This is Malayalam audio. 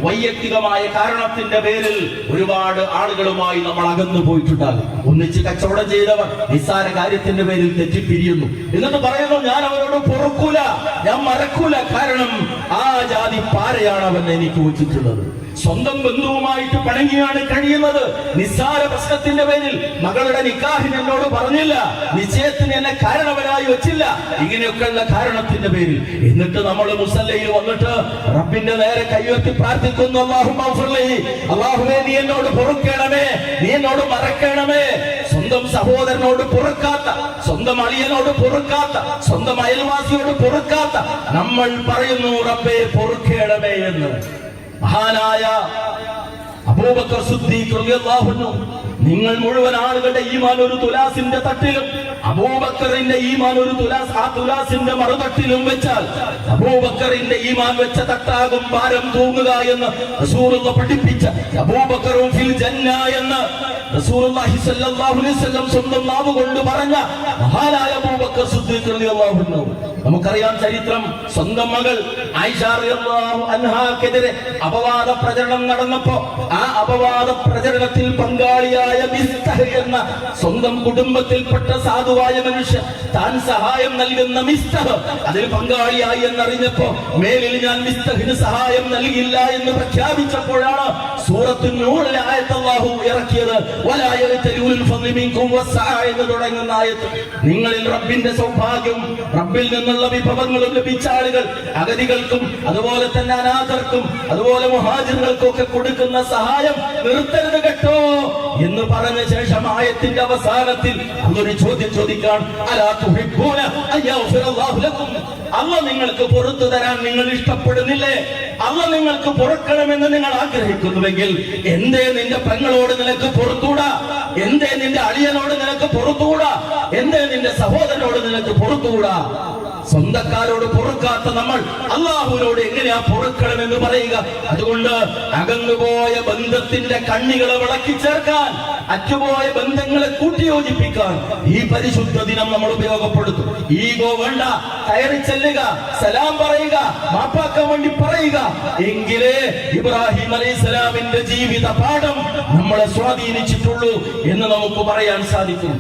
വൈയക്തികമായ കാരണത്തിന്റെ പേരിൽ ഒരുപാട് ആളുകളുമായി നമ്മൾ അകന്നു പോയിട്ടുണ്ടാകും. ഒന്നിച്ച് കച്ചവടം ചെയ്തവർ നിസ്സാര കാര്യത്തിന്റെ പേരിൽ തെറ്റിപ്പിരിയുന്നു. എന്നിട്ട് പറയുന്നു, ഞാൻ അവരോട് പൊറുക്കൂല, ഞാൻ മറക്കൂല. കാരണം ആ ജാതി പാരയാണ് അവൻ എനിക്ക് വെച്ചിട്ടുള്ളത്. സ്വന്തം ബന്ധുവുമായിട്ട് പിണങ്ങിയാണ് കഴിയുന്നത്. നിസ്സാര പ്രശ്നത്തിന്റെ പേരിൽ മകളുടെ നിക്കാഹിന് എന്നോട് പറഞ്ഞില്ല, നിശ്ചയത്തിന് എന്നെ കാരണവരായി വെച്ചില്ല, ഇങ്ങനെയൊക്കെയുള്ള കാരണത്തിന്റെ പേരിൽ. എന്നിട്ട് നമ്മൾ മുസല്ലയിൽ വന്നിട്ട് റബ്ബിന്റെ നേരെ കൈയുയർത്തി പ്രാർത്ഥിക്കുന്നു, അല്ലാഹുവേ നീ എന്നോട് പൊറുക്കണമേ, നീ എന്നോട് മറക്കണമേ. സ്വന്തം സഹോദരനോട് പൊറുക്കാത്ത, സ്വന്തം അളിയനോട് പൊറുക്കാത്ത, സ്വന്തം അയൽവാസിയോട് പൊറുക്കാത്ത നമ്മൾ പറയുന്നു റബ്ബേ പൊറുക്കണമേ എന്ന്. മഹാനായ അബൂബക്കർ സിദ്ദീഖ് റളിയല്ലാഹു അൻഹു, നിങ്ങൾ മുഴുവൻ ആളുകളുടെ ഈമാൻ ഒരു തുലാസിന്റെ തട്ടിലും അബൂബക്കറിന്റെ ഈമാൻ ഒരു തുലാസ്, ആ തുലാസിന്റെ മറുതട്ടിലും വെച്ചാൽ അബൂബക്കറിന്റെ ഈമാൻ വെച്ച തട്ടാകും ഭാരം തൂങ്ങുക എന്ന് റസൂലുള്ളാഹി പഠിപ്പിച്ച അബൂബക്കറും ഫിൽ ജന്ന എന്ന് റസൂലുള്ളാഹി സ്വല്ലല്ലാഹു അലൈഹി വസല്ലം സ്വന്തം നാവ് കൊണ്ട് പറഞ്ഞ മഹാനായ അബൂബക്കർ സിദ്ദീഖ് റളിയല്ലാഹു അൻഹു. നമുക്കറിയാം ചരിത്രം. സ്വന്തം മകൾ ആയിഷ റളിയല്ലാഹു അൻഹാക്കെതിരെ അപവാദ പ്രചരണം നടന്നപ്പോ ആ അപവാദ പ്രചരണത്തിൽ പങ്കാളിയായ മിസ്തഹ് എന്ന സ്വന്തം കുടുംബത്തിൽപ്പെട്ട സാധുവായ മനുഷ്യൻ, താൻ സഹായം നൽകുന്ന മിസ്തഹ് അതിൽ പങ്കാളിയായി എന്നറിഞ്ഞപ്പോ മേലിൽ ഞാൻ മിസ്തഹിന് സഹായം നൽകില്ല എന്ന് പ്രഖ്യാപിച്ചപ്പോഴാണ് സൂറത്തുൻ നൂറിലെ ആയത്ത് അല്ലാഹു ഇറക്കിയത്. വലാ യഅ്തലൂൽ ഫദ്ലി മിൻകും വസ്സഅ എന്ന് തുടങ്ങുന്ന ആയത്ത്. നിങ്ങളിൽ റബ്ബിന്റെ സൗഭാഗ്യവും റബ്ബിൽ നിന്നുള്ള വിഭവങ്ങളും ലഭിച്ച ആളുകൾ അഗതികൾക്കും അതുപോലെ തന്നെ അനാഥർക്കും അതുപോലെ മുഹാജിറുകൾക്കും ഒക്കെ കൊടുക്കുന്ന സഹായം നിർത്തരുത് കേട്ടോ എന്ന് പറഞ്ഞ ശേഷം ആയത്തിന്റെ അവസാനത്തിൽ അതൊരു ചോദ്യം ചോദിക്കാൻ, അലാ തുഹിബ്ബൂന അയ്യഗ്ഫിറല്ലാഹു ലക്കും, അല്ലാഹു നിങ്ങൾക്ക് പുറത്തു തരാൻ നിങ്ങൾ ഇഷ്ടപ്പെടുന്നില്ലേ? അല്ലാഹു നിങ്ങൾക്ക് പൊറുക്കണമെന്ന് നിങ്ങൾ ആഗ്രഹിക്കുന്നുവെങ്കിൽ എന്തേ നിന്റെ പെങ്ങളോട് നിനക്ക് പൊറുത്തൂടാ? എന്തേ നിന്റെ അളിയനോട് നിനക്ക് പൊറുത്തൂടാ? എന്തേ നിന്റെ സഹോദരനോട് നിനക്ക് പൊറുത്തൂടാ? സ്വന്തക്കാരോട് പൊറുക്കാത്ത നമ്മൾ അല്ലാഹുവിനോട് എങ്ങനെയാ പൊറുക്കണമെന്ന് പറയുക? അതുകൊണ്ട് അകന്നുപോയ ബന്ധത്തിന്റെ കണ്ണികളെ വിളക്കി ചേർക്കാൻ, അറ്റുപോയ ബന്ധങ്ങളെ കൂട്ടിയോജിപ്പിക്കാൻ ഈ പരിശുദ്ധ ദിനം നമ്മൾ ഉപയോഗപ്പെടുത്തും. ഈഗോ വേണ്ട, കയറി ചെല്ലുക, സലാം പറയുക, മാപ്പാക്കാൻ വേണ്ടി പറയുക. എങ്കിലേ ഇബ്രാഹിം അലൈഹിസ്സലാമിന്റെ ജീവിത പാഠം നമ്മളെ സ്വാധീനിച്ചിട്ടുള്ളൂ എന്ന് നമുക്ക് പറയാൻ സാധിക്കും.